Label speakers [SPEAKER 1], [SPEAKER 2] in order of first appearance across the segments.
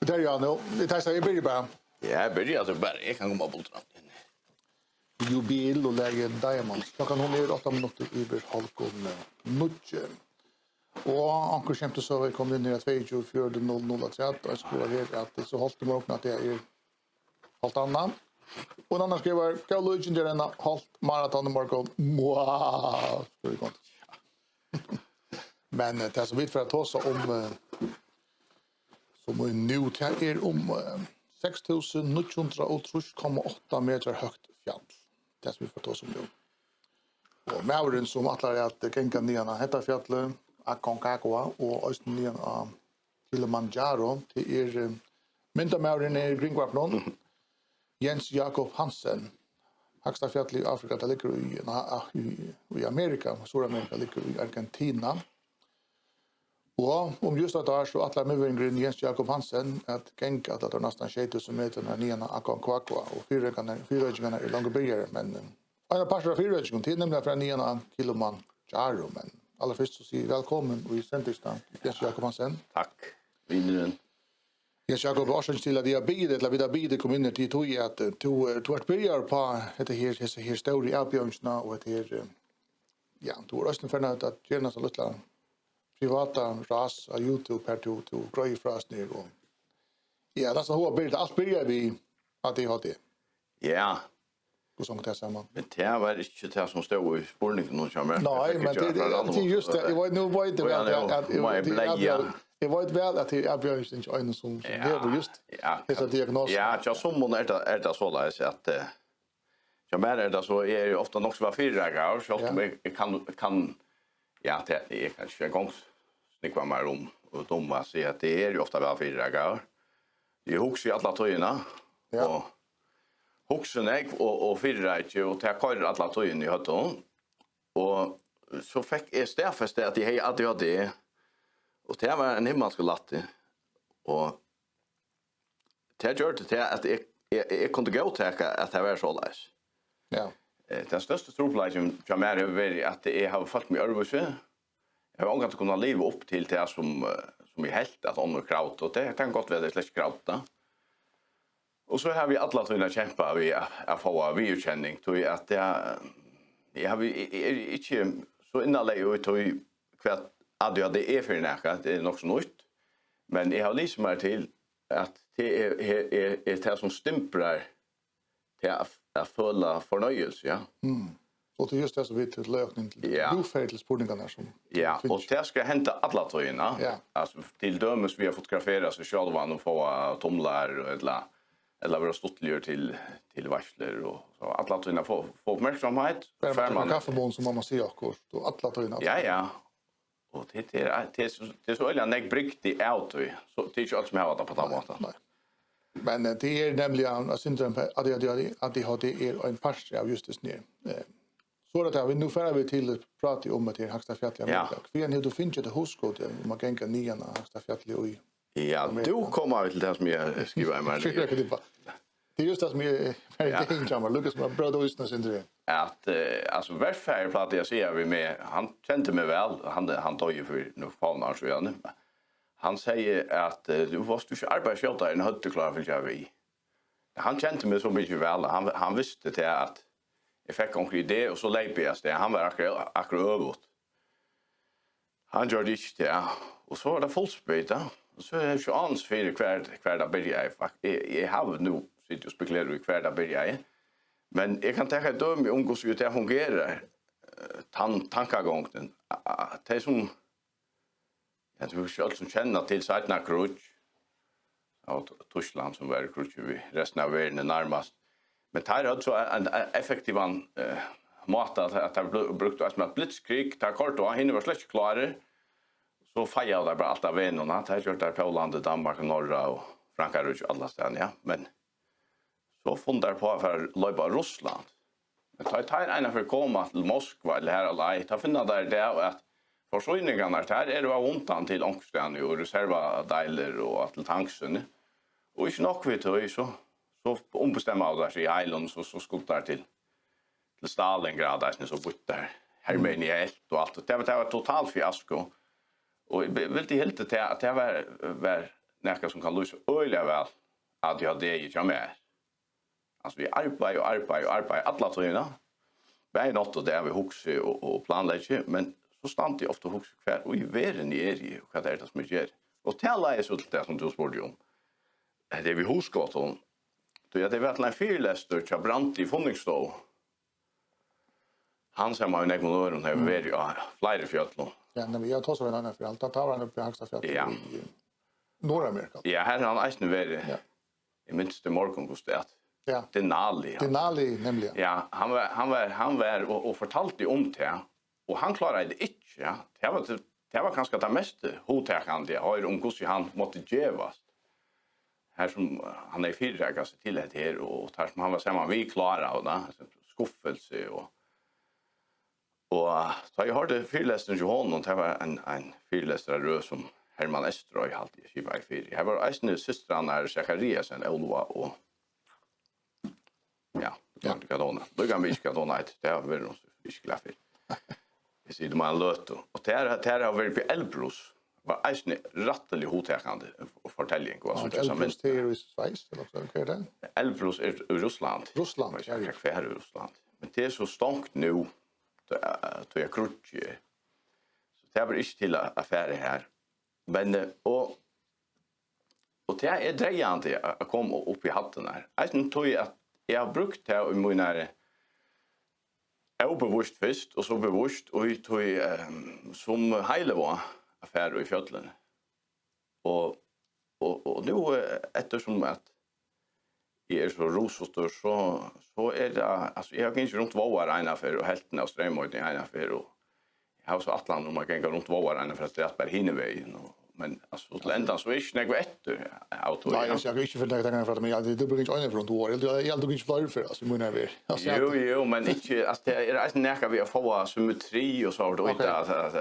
[SPEAKER 1] där jag nu. Det testar jag börjar bara.
[SPEAKER 2] Ja, jag börjar alltså bara. Jag kan komma på bulten.
[SPEAKER 1] Jubil och lägger Diamonds. Klockan hon är 8 minuter över halvgång nutje. Och Anker kämpte så vi kom in i 22:00 och skriver här att det så hållt morgon att det är allt annat. Och en annan skriver Go Legend en halt maraton morgon. Wow. Så det går. Men det är så vitt för att ta så om som nu är om 6.903,8 meter högt fjäll. Det som vi får ta som nu. Och Mauren som atlar att gänga nian heter fjället Aconcagua och östnian av Kilimanjaro till mynta Mauren är Gringvarpnon. Jens Jakob Hansen. Högsta fjället i Afrika det ligger i Amerika, Sydamerika ligger i Argentina. Och om just att det är så atlar Mauren Jens Jakob Hansen att gänga att det är nästan 2000 meter när nian Aconcagua och fyröjningarna är långa byar men en par av fyröjningarna till nämligen från nian Kilimanjaro men allra först så säger välkommen och i centerstan Jens Jakob Hansen.
[SPEAKER 2] Tack. Vinnaren.
[SPEAKER 1] Jens Jakob Årsens till att vi har bidet community tog att du att börja på det här story avbjörnsna och det här ja, du har östen för att gärna så lite privata ras av YouTube per to gröj frast ner och ja, det är så hårt bild allt börjar vi att det har det.
[SPEAKER 2] Ja.
[SPEAKER 1] Och sånt där samman.
[SPEAKER 2] Men det var inte det som stod i spårningen någon kommer.
[SPEAKER 1] Nej, men det är just det. Jag var nu var inte väl att jag var väl att det avbjörns inte en som lever just dessa diagnos.
[SPEAKER 2] Ja, jag som mån är det så där att jag menar det så är ju ofta nog så var 4 dagar så jag kan ja det är kanske en gång snickva mer om och de säger att det är ju ofta väl 4 dagar. Det är hooks i alla tojorna. Ja. Hooksen och 4 och ta kör alla tojorna i hötton. Och så fick jag stäffast att jag hade det. Och det var en himmelsk latte. Och det gjorde det att jag kunde gå till att det var så läs.
[SPEAKER 1] Ja.
[SPEAKER 2] Den största trobladjen jag mer över att det har fått mig arbete. Jag har ångat kunna leva upp till det som är helt att under kraut och det kan gott vara det slags krauta. Och så har vi alla tunna kämpa vi att få viukänning till att jag har inte så innalig ut och kvart att det är för näka det är nog så nytt. Men jag har liksom mer till att det är det som stämplar till att följa förnöjelse, ja.
[SPEAKER 1] Och det är just det som vi till lösning till ofärdelspårningarna som
[SPEAKER 2] ja, och det ska hända alla tröjorna.
[SPEAKER 1] Ja.
[SPEAKER 2] Alltså till dömes vi har fotograferat sig själva och få tomlar eller vara stottligare till varsler och så alla tröjorna får uppmärksamhet.
[SPEAKER 1] Färman kaffebon som man ser akkurat och alla tröjorna.
[SPEAKER 2] Ja. Och det är så öliga nägbryggt i auto. Så det är inte allt som har det på den måten.
[SPEAKER 1] Nej. Men det är nämligen att syndrom ADHD är en fars av just det ner. Så att vi nu färrar vi till prata om det högsta fjället i Amerika. För du finns det huskot man kan kan nian högsta fjället i. Ja,
[SPEAKER 2] du kommer till det som jag skriver i mig.
[SPEAKER 1] Det är just det som är väldigt intressant. Lucas med bröd och lyssna syndrom.
[SPEAKER 2] Att alltså värfärg plats jag ser vi med han kände mig väl han tog ju för nu fanar så igen. Han säger att du måste ju arbeta i en hötte klar för jag vi. Han kände mig så mycket väl. Han visste det att jag fick en idé och så lägger jag det. Han var akkurat överut. Han gjorde det och så var det fullspruta. Och så är det ju ans för kvar där börjar jag har nu sitter och spekulerar i kvar där börjar jag. Men jag kan tänka döm om hur det fungerar. Tankegången. Det är som jag tror själv som känner till Saitna Krutch. Och Tyskland som var Krutch i resten av världen närmast. Men det är också en effektiv måte att det brukt som ett blitzkrig. Det är kort och hinner var släck klara. Så fejar det bara allt av vännerna. Det har gjort där Polen, Danmark, Norra och Frankrike och alla ställen, ja. Men så fundar på för löpa Ryssland. Men tar en för komma till Moskva eller här eller ta finna där att försörjningarna här är det var ontan till ångstan och reservadelar och till tanksen. Och inte nog vet du så ombestämma av där i Island så skultar till Stalingrad där så bort där. Armenien och allt. Det var totalt fiasko. Och vill det helt att det var näka som kan lösa öliga väl att jag det i jamär. Alltså vi arbetar alla tiden. Bäj något och där vi huxar och planlägger, men så stannar jag ofta huxar kvar och i världen är det vad det är som gör. Och tälla är så det som du sporde om. Det vi huskar om. Då jag det vet en fyrläster till Brandt i Fonningsstå. Han som har en egen öron har varit flera fjäll.
[SPEAKER 1] Ja, när vi har tagit en annan fjäll, då tar han upp i högsta fjäll i Nordamerika.
[SPEAKER 2] Ja, här har han eisen varit. I minst i morgon hos det.
[SPEAKER 1] Ja.
[SPEAKER 2] Denali.
[SPEAKER 1] Denali nämligen.
[SPEAKER 2] Ja, han var och fortalte om det. Och han klarade det inte, ja. Det var kanske det mest hotäckande jag har om hur han måtte gevas. Här som han är fyrrägast till det här och tar som han var samman vi klara och då skuffelse och så jag hörde fyrläsaren Johan och det var en fyrläsare som Herman Estroy alltid skiva i fyr. Här var ästne systrarna Zachariasen, Elva och ja, kadona. Då kan vi ska då nej, det har vi nog fiskla för. Det ser man löt och där har vi på Elbrus. Var ästne rättelig hotäckande och fortälling vad så som
[SPEAKER 1] Elbrus är i Schweiz eller så kan det.
[SPEAKER 2] Elbrus är Ryssland.
[SPEAKER 1] Ryssland,
[SPEAKER 2] ja. Det är Ryssland. Men det är så stångt nu då jag krutje. Så det är inte till affärer här. Men och det är drejande att komma upp i hatten här. Jag tror att jag har brukt det i mina obevusst först och så bevusst och jag tror som hela var affärer i fjällen. Och nu eftersom att jag är så rosostor så är det alltså jag kan inte runt våra ena för och hälften av strömmen i ena för och jag har så Atlant om man kan gå runt våra ena för att det är bara hinvägen och men alltså till ändan så är det inte efter auto.
[SPEAKER 1] Nej, jag ska inte för det för att men det blir inte ena från år. Jag aldrig inte flyr för alltså menar vi.
[SPEAKER 2] Jo, men inte att det är inte näka vi får symmetri och så då inte att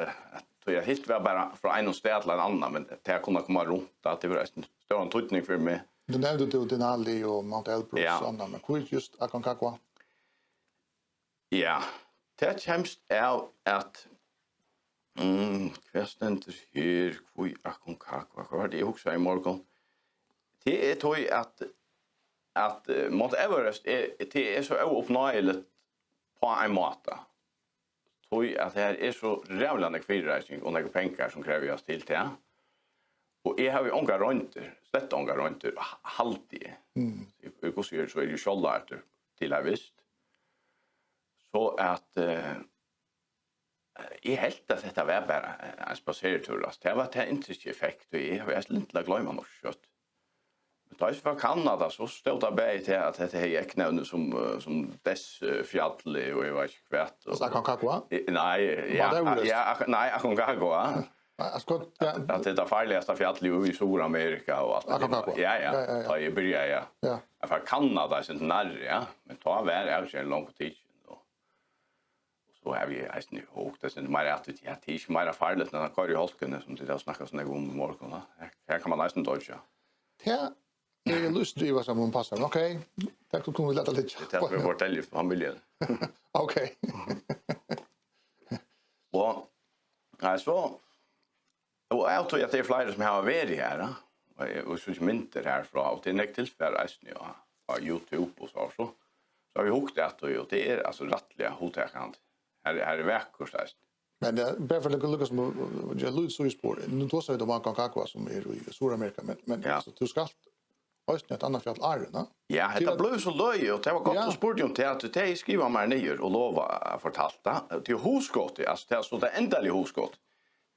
[SPEAKER 2] jag helt var bara från en ställe till en annan men det kunde komma runt att det var en stor tydning för mig.
[SPEAKER 1] Du nämnde du Denali och Mount Elbrus och andra, men hur just Aconcagua?
[SPEAKER 2] Ja, det känns är att kvästenter här, hur Aconcagua, vad det också i morgon. Det är tog att Mount Everest det är så ouppnåeligt på en måte. Tog att det här är så rävlande kvirrejning och några pengar som krävs till det. Och jag har ju ångar rönter, slett ångar rönter, halvtid. I gossier så är det ju kjollarter till här visst. Så att jag helt att detta var bara en spacertur. Det var det inte effekt och jag har inte glömma något kött. Men då är från Kanada så stod det bara till att det är eknävne som dess fjäll och jag var inte kvätt.
[SPEAKER 1] Aconcagua?
[SPEAKER 2] Nej, Aconcagua. Att det är farligaste fjället i Sydamerika och allt. Ja. Ta i början. Ja. För Kanada är inte nära, ja. Men ta var är en lång tid. Så har vi nästan åkt det sen mer att det är inte mer farligt när kör i holken som det snackas om i morgon. Här kan man nästan dodga.
[SPEAKER 1] Ja. Det är lustdriva som hon passar. Okej. Tack så kommer vi lätta lite.
[SPEAKER 2] Det är vårt älg för familjen.
[SPEAKER 1] Okej.
[SPEAKER 2] Och alltså och jag tror att det är flera som har varit här. Och så mynter härifrån. Och det är näkt tillfälle på YouTube och så. Så har vi hukt det och det är alltså rättliga hotäckande. Här är verkor så här.
[SPEAKER 1] Men det är bara för att lyckas med jag lud så i spår. Nu då så är det Aconcagua som är i Sydamerika men så du ska Östern ett annat fjäll Arna.
[SPEAKER 2] Ja, det blev så löj och det var gott att spurte om det att det skriva mig ner och lova fortalta till husgott alltså det så det ändliga husgott.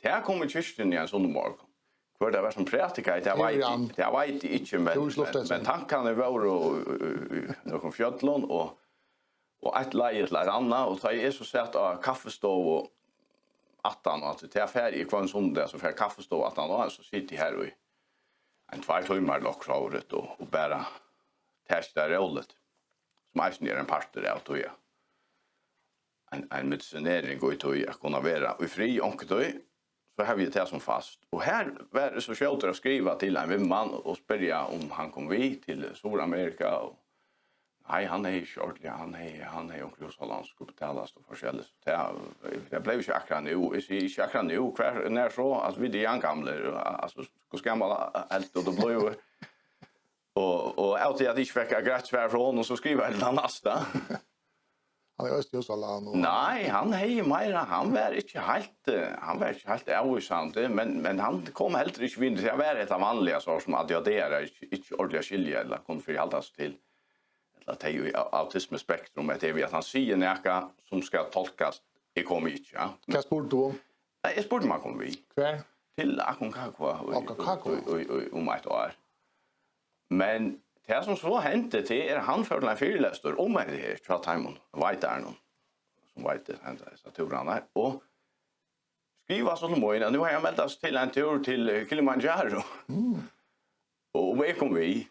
[SPEAKER 2] Det här kommer kyrkan i en sån morgon. För det var som predikar det var inte men tankarna var och någon fjällon och ett läge till annan och så är så sett av kaffestov och attan och att det är färdig i kvar en söndag så för kaffestov attan och så sitter här och en 2 timmar lockrådet och bara testa rollet som är en parter av det ja. En medicinering går ju att kunna vara i fri och då så har vi det som fast och här var det så skönt att skriva till en man och spyrja om han kom vi till Sydamerika och Nej, han är ju ordentlig. Han är onkel så han skulle betalas och forskjellig. Det blev ju akkurat nu. Inte akkurat nu. Kvar när så alltså vi det är gamla alltså hur ska man allt och då blir ju och alltid att inte fick gratis svar från honom så skriver han nästa.
[SPEAKER 1] Han är Östjylland.
[SPEAKER 2] Nej, han är ju mer han var inte helt avvisande men han kom helt inte vinna. Jag var ett av vanliga så som att jag där inte ordentligt skilja eller kunde för hållas till att det är ju autismspektrum att det är att han säger näka som ska tolkas i komik, ja.
[SPEAKER 1] Vad spurte du om?
[SPEAKER 2] Nej, jag spurte man kom vi.
[SPEAKER 1] Kvar?
[SPEAKER 2] Till Aconcagua om ett år. Men det som så hände till han för en fyrlästor om det här Chat Timon vet där någon som vet det hände så turarna och skriva så nu har jag meldt oss till en tur till Kilimanjaro. Och vi kom vi.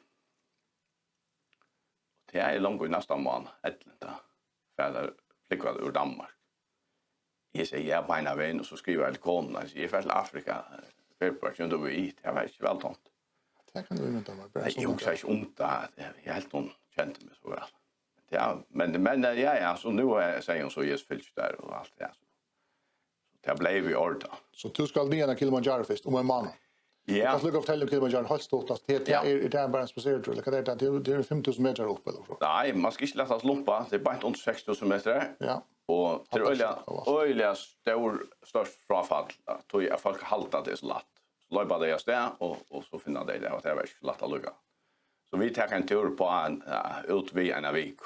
[SPEAKER 2] Det är långt i nästa månad Atlanta. För flickar ur Danmark. Jag säger jag på en väg och så skriver jag till konen. Jag är till Afrika. För att vi det var inte väl tomt.
[SPEAKER 1] Det kan du inte vara bra.
[SPEAKER 2] Jag säger inte om det. Jag helt hon kände mig så väl. Ja, men ja så nu säger hon så ges fyllt där och allt det. Det blev vi orda.
[SPEAKER 1] Så du ska ner till Kilimanjaro först om en månad.
[SPEAKER 2] Ja.
[SPEAKER 1] Jag ska fortälja om Kilimanjaro har stått att det är bara en spacertur eller vad det är 5000 meter upp eller så.
[SPEAKER 2] Nej, man ska inte låta slumpa. Det är bara inte 6000 meter.
[SPEAKER 1] Ja.
[SPEAKER 2] Och till öliga störst frafall tog jag folk halta det så lätt. Så löpa det där och så finna det där att det var inte lätt att lugga. Så vi tar en tur på en ut vid en vik.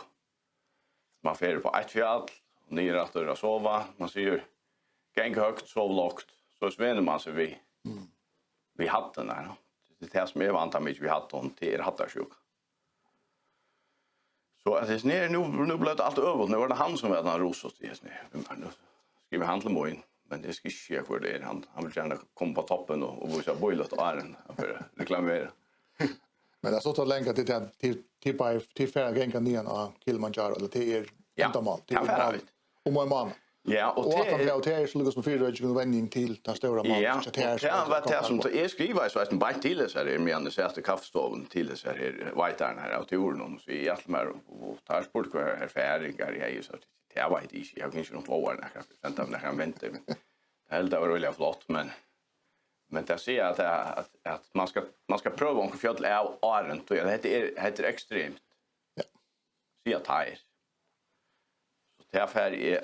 [SPEAKER 2] Man färd på ett fjäll, ner efter att sova. Man ser gäng högt, sov lågt. Så svänger man sig vi hatten där. Det är som är vant att vi hatten till hattarsjuk. Så att det är nu blev det allt över. Nu var det han som var den rosot i snö. Nu skriver han till mig men det ska ske för det han vill gärna komma på toppen och visa boilet och ären för reklamera.
[SPEAKER 1] Men det är så att länka till färre gänga ner av Kilimanjaro eller till inte mal. Det är om en månad.
[SPEAKER 2] Ja, och
[SPEAKER 1] det är så lugas med fyra och vändning till den stora mål.
[SPEAKER 2] Ja, det var det som jag skriver så att en bite till så här med den sätta kaffestoven till så här whitearn här av turen så i allt mer och tar sport kvar här färdiga jag är så det var inte jag kan inte något år när jag vänta när jag väntar men det var väldigt flott men det ser att man ska pröva om fjäll är arent och det heter extremt.
[SPEAKER 1] Ja.
[SPEAKER 2] Se att här. Så det är färdig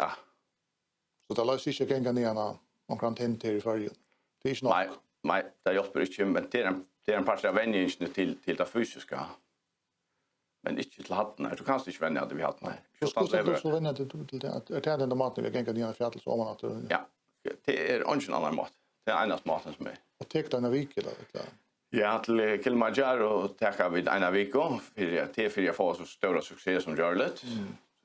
[SPEAKER 1] så det låter sig gänga ner omkring 10 till förrjun. Det är inte något.
[SPEAKER 2] Nej, det hjälper inte men det är en par av vänjningen till det fysiska. Men inte till hatten. Du kan inte vänja det vi hatten.
[SPEAKER 1] Så vänja till det. Det är den maten vi gänga ner i fjället så man att.
[SPEAKER 2] Ja, det är ingen annan mat. Det är ena maten som är.
[SPEAKER 1] Och tek den en vecka eller?
[SPEAKER 2] Ja, till Kilimanjaro tar vi en vecka för jag får så stora succé som gör det.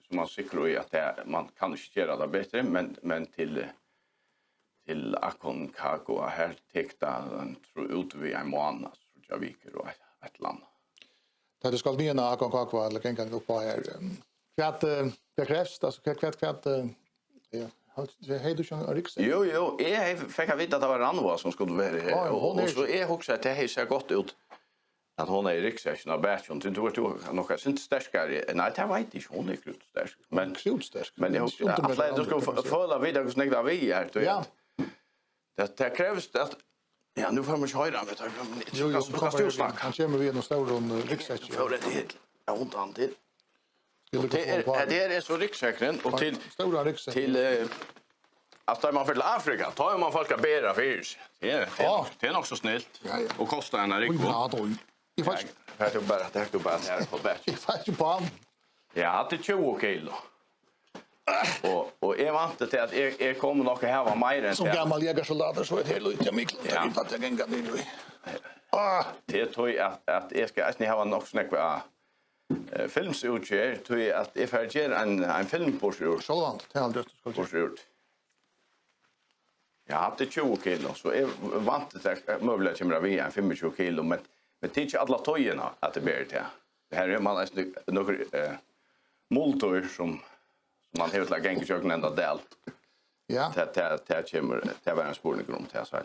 [SPEAKER 2] Så man sikrar ju att man kan inte göra det bättre men till Aconcagua här tekta ut vid en månad så jag viker och ett land.
[SPEAKER 1] Det ska ner när Aconcagua eller kan gå på här. Kvart det krävs alltså kvart ja. Hej du känner ryggsäck?
[SPEAKER 2] Jo, jag fick veta att det var Ranva som skulle vara här och så är också att det ser gott ut. Att hon är i ryggsäcken av bärtjon. Du har något inte starkare. Nej, det var inte hon är krut stark. Men jag att du ska följa vidare hur snäggt vi är.
[SPEAKER 1] Ja.
[SPEAKER 2] Det krävs att ja, nu får man ju höra vet du.
[SPEAKER 1] Jo, han kommer vid en stor ryggsäck.
[SPEAKER 2] För det är jag ont han till. Det är så ryggsäcken och till
[SPEAKER 1] stora ryggsäck.
[SPEAKER 2] Till att tar man för till Afrika, tar man folk att bära fisk. Det är också snällt. Och kostar en rik.
[SPEAKER 1] Ja, då.
[SPEAKER 2] Jag bara här på bättre.
[SPEAKER 1] Jag fattar på han.
[SPEAKER 2] Jag hade 20 kilo. Och jag vant till att jag kommer nog här var mer än
[SPEAKER 1] som gammal jägarsoldat så är det lite mycket. Jag vet inte nu.
[SPEAKER 2] Det tror jag att jag ska ni ha nog snäcka filmsutgör tror jag att jag får göra en film på sjön.
[SPEAKER 1] Så långt till allt
[SPEAKER 2] ska sjön. Jag hade 20 kilo så jag vant till att möbler kommer vi en 25 kilo men det är inte alla tojerna att det blir det. Det här är man några multor som man helt la gänga köken ända del. Ja. Det kommer det var en spårning grund till så.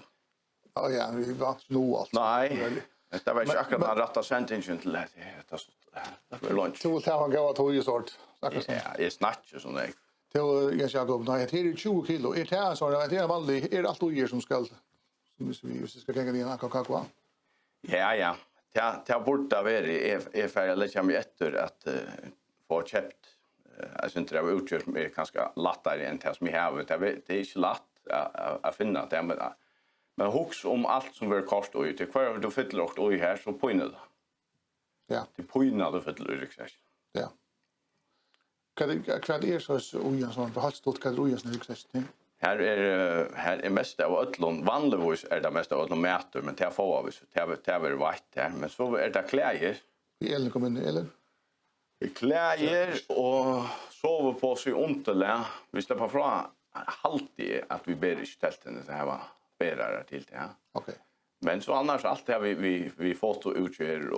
[SPEAKER 1] Ja, vi var snå alltså.
[SPEAKER 2] Nej. Det var inte akkurat den rätta sentingen till det. Det var lunch.
[SPEAKER 1] Du vill ta en gåva till sort.
[SPEAKER 2] Ja, jag snackar sån där.
[SPEAKER 1] Till Jens Jakob, nej, det är 20 kilo. Det är så det är vanligt. Är allt ojer som ska vi ska gänga ner kakao.
[SPEAKER 2] Ja. Det borde vara är för att lägga mig efter att få köpt. Alltså inte det var utgjort med ganska lättare än det som vi har. Det är inte lätt att finna det. Men hux om allt som vi kost och ut. Kvar du fyller och oj här så pojnar det.
[SPEAKER 1] Ja.
[SPEAKER 2] Det pojnar du fyller ryggsäck.
[SPEAKER 1] Ja. Vad är så ojen som på halvstort kan ojen som ryggsäck?
[SPEAKER 2] Här är mest av öllon vanligtvis är det mest av öllon mäter men det får vi så det är vatt här men så är det kläder.
[SPEAKER 1] I Ellen kommun eller?
[SPEAKER 2] Kläder och sover på sig underlä. Vi släpper från alltid att vi ber i tälten det här var bärare till det här.
[SPEAKER 1] Okej.
[SPEAKER 2] Men så annars allt det vi foto utgör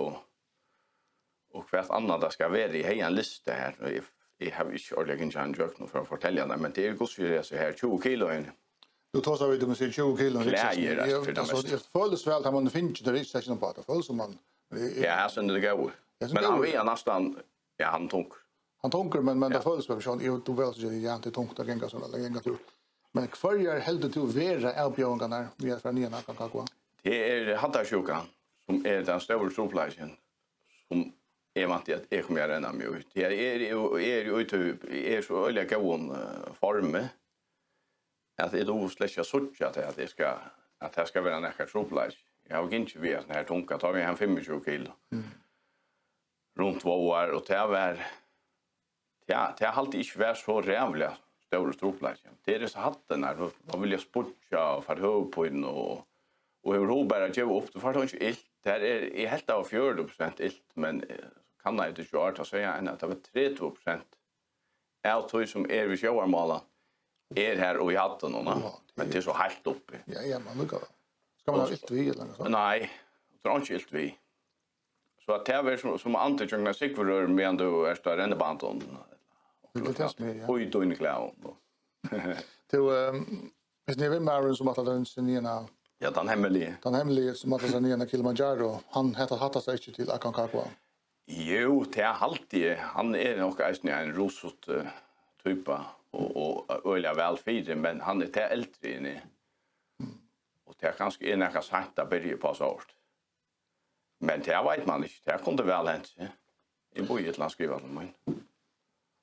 [SPEAKER 2] och kvart annat det ska vara i en lista här. Jag har inte ordentligt en joke nu för att fortälja det, men det är gott för så här 20 kilo in.
[SPEAKER 1] Du tar så vid om 20 kilo.
[SPEAKER 2] Det
[SPEAKER 1] följs väl att man finns det ryggsäcken på det följs som man.
[SPEAKER 2] Ja, sen det går. Men han är nästan han tunk.
[SPEAKER 1] Han tunker men det följs väl så du väl så jag inte tunkt att gänga så länge tur. Men kvar är helt till vera erbjudanden vi är för nya kakao.
[SPEAKER 2] Det är hattasjukan som är den stora troplagen som är vant att jag kommer rena mig ut. Jag är så öliga gåon forme att det då släcka sortja att det ska vara en extra troplag. Jag har inte vet när tunka tar vi han 25 kilo. Runt 2 år och det var det har alltid inte varit så rävliga stora troplag. Det är så hatten när man vill spotcha och för hög på in och hur Robert att ge upp då får han inte ilt. Det är helt av 40% ilt men kan jag inte köra att säga att det var 30% allt som är vid sjöarmala är här och i hatten och men det är så helt uppe.
[SPEAKER 1] Ja, man lukar. Ska man ha ilt vid eller så?
[SPEAKER 2] Nej, det är inte ilt vid. Så att det är som antijöngna sikvrör medan du är där rännebanden.
[SPEAKER 1] Det test med ja.
[SPEAKER 2] Oj då in i kläon.
[SPEAKER 1] Till visst ni vet Marin som att den senina.
[SPEAKER 2] Ja, den hemliga
[SPEAKER 1] som att den senina Kilimanjaro. Han heter hatta sig inte till Aconcagua.
[SPEAKER 2] Jo, det är alltid. Han är nog en rosot typa och öliga välfyrig, men han är till äldre inne. Och det är kanske en av sagt att börja på så hårt. Men det vet man inte. Det kunde väl hänt. I budgetland skriva till mig.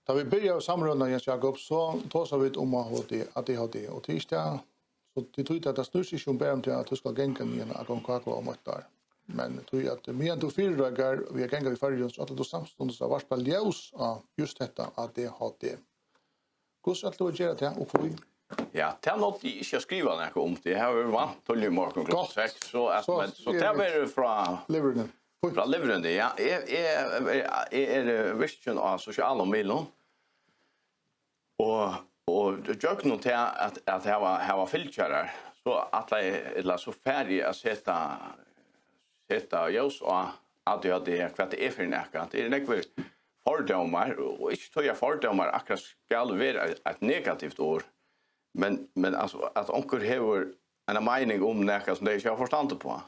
[SPEAKER 1] Da vi börjar samrunda Jens Jakob så tar vi om att det har det. Och tisdag så det tror jag att det snurrar sig om bärm till att du ska gänga igen Aconcagua och där. Men tror jag att medan du fyrdagar vi har gängat i färgen så att du samstundes har varit på ljus just detta att det har det. Hur ska du göra det och får vi?
[SPEAKER 2] Ja, det är något jag inte skriva något om. Det har vi vant till i morgon klockan 6. Så det är från
[SPEAKER 1] Leverden.
[SPEAKER 2] Från Leverden, ja. Är vision av sociala medier. Och jag nog till att ha var filtrar så att det så färdig att sätta ljus och att det kvart är för näka. Det är nekvar fördomar och inte tror jag fördomar akkurat ska vara ett negativt ord. Men alltså att onkel har en mening om näka som det inte har förstånd på.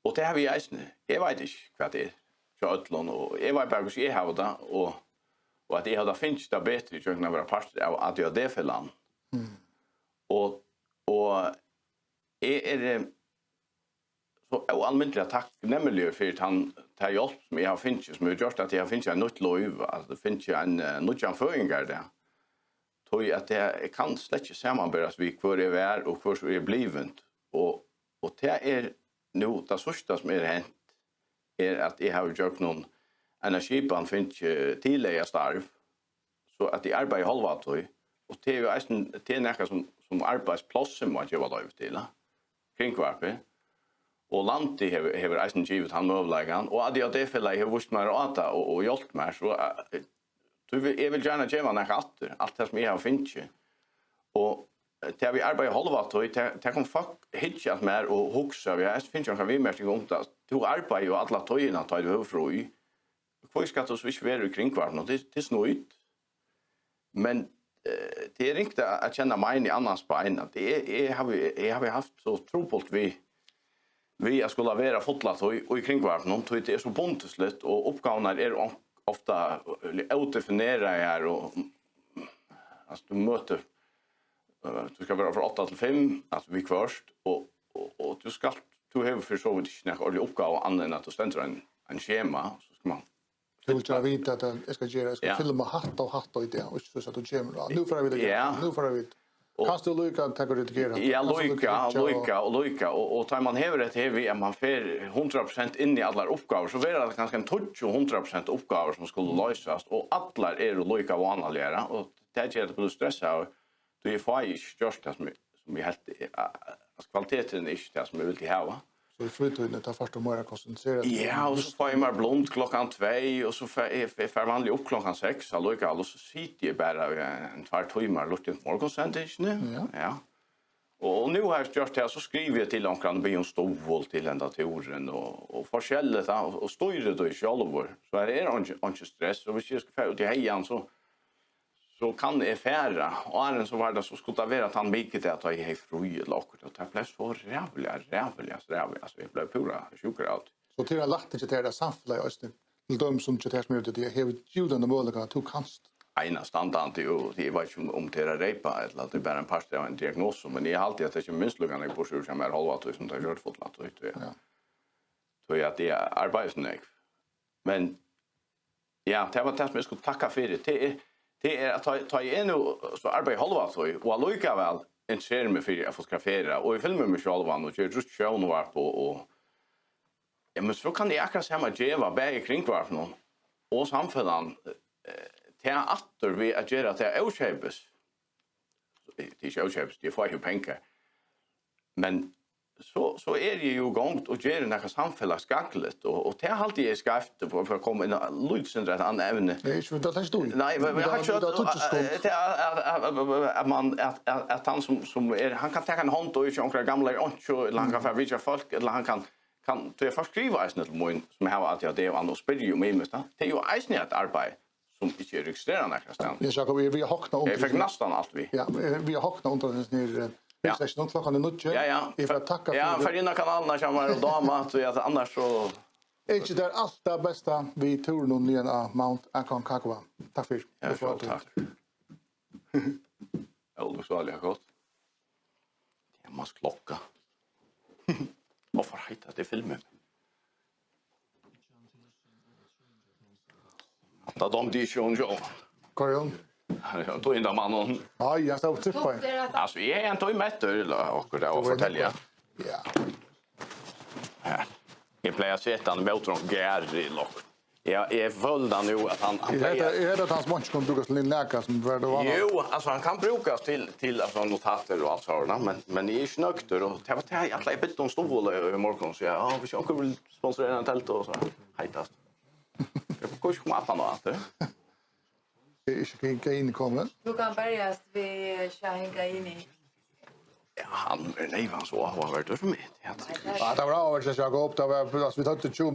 [SPEAKER 2] Och det har vi ju jag vet inte vad det är. Så ötlon och jag vet bara hur jag har det och att jag har finns det bättre i att vara part av att jag det för land. Och är det så allmänt tack nämligen för att han tar hjälp som jag har finns som har gjort att jag finns en nytt lov att det finns en nytt förringar där. Tror att det kan släcka sammanbäras vi kvar är och kvar så är blivet och det är nu det första som är hänt är att jag har gjort någon energiban finns tillägga starv så att de arbetar halva tog och det är ju det är något som arbetsplats som man gör lov till kringkvarpe och landet har eisen givet han möjligheten och att det för har visst mer att och hjälpt mig så du vill gärna ge mig något allt det som jag har finns och där vi arbetar halva tog det kan hitchat mer och huxa vi har finns ju vi mest igång att du arbetar ju alla tojerna tar du över Hvor skal du ikke være kring kvarten, og det er snøyt. Men det er ikke at kjenne meg inn i annans på en. Jeg har haft så tropult vi vi skulle være fotlatt og i kringvarpen, så det så bondeslitt, og oppgavene ofta outdefinera här och alltså du möter du ska vara från 8 till 5 alltså vi först och du ska have för så vid snack och uppgåva annan att ständra en schema så ska man
[SPEAKER 1] du vill ju veta att jag ska göra ska filma hatt och det och så att du kommer nu får vi det nu får vi kan du lucka ta det till
[SPEAKER 2] ja lucka och tar man häver det här vi man får 100% in i alla uppgifter så blir det kanske en 100% uppgifter som skulle lösas och alla är lucka vanliga och det ger det plus stress här du är fast just som vi helt kvaliteten är inte det som vi vill ha.
[SPEAKER 1] Så flyttar tar först och mer koncentrerat.
[SPEAKER 2] Ja, och så får jag mer blond klockan 2 och så får vanlig upp klockan 6 så lucka och så sitter jag bara en 2 timmar lite morgonsändningen. Ja. Och nu har jag gjort det så skriver jag till omkring be en stovol till den datoren och forskjellet och styrer då i själva. Så är det inte stress och vi ska få ut i hejan så kan det färra och är så var det så skulle det vara att han mycket att jag är fri lockigt och det blev så rävliga alltså jag blev pura sjukrad.
[SPEAKER 1] Så till att lagt till det samfälliga östen till dem som inte har med det har judan och möjliga att kanst
[SPEAKER 2] ena standard och det var ju om det repa eller att det bara en pastor av en diagnos men jag har alltid att det är minst lugna på sjukhuset som är halva tusen där gjort fotlat och det. Så jag det är arbetsnäck. Men ja, det var det som jag skulle tacka för det är att ta in så arbeta halva så och alluka väl en skärm för att fotografera och i filmen med själva och jag just show var på och ja men så kan det akkurat samma geva bäge kring kvar någon och samfällan teater vi att göra det outshapes. Det är outshapes det får ju pengar. Men så är det ju gångt och göra några samfällaskaklet och det har alltid är skaft för att komma in lutsendra ett annat ämne.
[SPEAKER 1] Det är ju det står.
[SPEAKER 2] Nej, men jag har kört att han som är han kan ta en hand och ju några gamla och långa för vilka folk eller han kan det först skriva ett något mån som har att jag det och annars spelar ju med det är ju ett arbete som inte är registrerad nästan.
[SPEAKER 1] Jag sa vi har hockna
[SPEAKER 2] under. Jag fick nästan allt vi.
[SPEAKER 1] Ja, vi har hockna under den ner session klockan är nutje.
[SPEAKER 2] Ja.
[SPEAKER 1] Vi får tacka
[SPEAKER 2] för dina kanalerna som var och dama så att annars så
[SPEAKER 1] är det allt det bästa vi tror någon ner av Mount Aconcagua. Tack för
[SPEAKER 2] det. Ja, tack. Du så alldeles gott. Jag måste klocka. Varför heter det filmen? Da de de jo.
[SPEAKER 1] Karl.
[SPEAKER 2] Ja, då in där mannen.
[SPEAKER 1] Ja, jag står upp på.
[SPEAKER 2] Alltså jag är inte mätt och det och fortälja.
[SPEAKER 1] Ja.
[SPEAKER 2] Ja. Jag plejer att sätta en motor och Gary lock. Jag är völda nu att han
[SPEAKER 1] är det att hans match kan brukas till läka som var det var.
[SPEAKER 2] Jo, alltså han kan brukas till alltså notater och allt sådana men är snökter och det var det att lägga bit om stol i morgon så ja, vi ska väl sponsra en tält och så heitast. Jag får kanske komma på något.
[SPEAKER 1] Det är inte in kommer.
[SPEAKER 3] Du kan börja vid Shahin Gaini.
[SPEAKER 2] Ja, han är nejvan så har varit för mig.
[SPEAKER 1] Ja, det var över så jag går upp där vi tar till